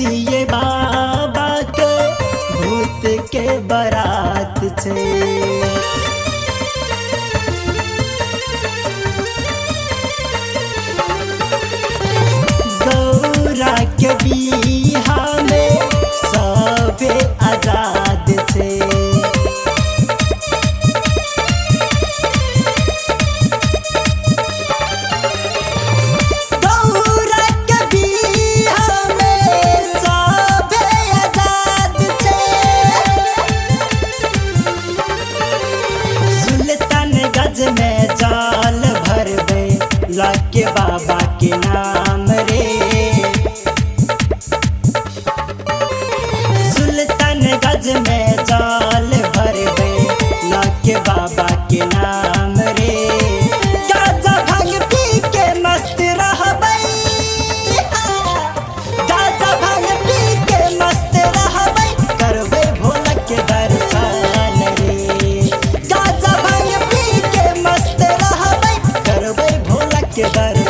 खुशिये बाबा के भूत के बारात छे। गौरा के बिहा में सबे आजाद छे। में जाल भरबे लाके बाबा के नाम रे। सुल्तानगंज में जाल भरबे लाके बाबा के नाम रे। गाजा भांग पी के मस्त रहबे, गाजा भांग पी के मस्त रहबे, करबे भोला के दर्शन रे। गाजा भांग के दर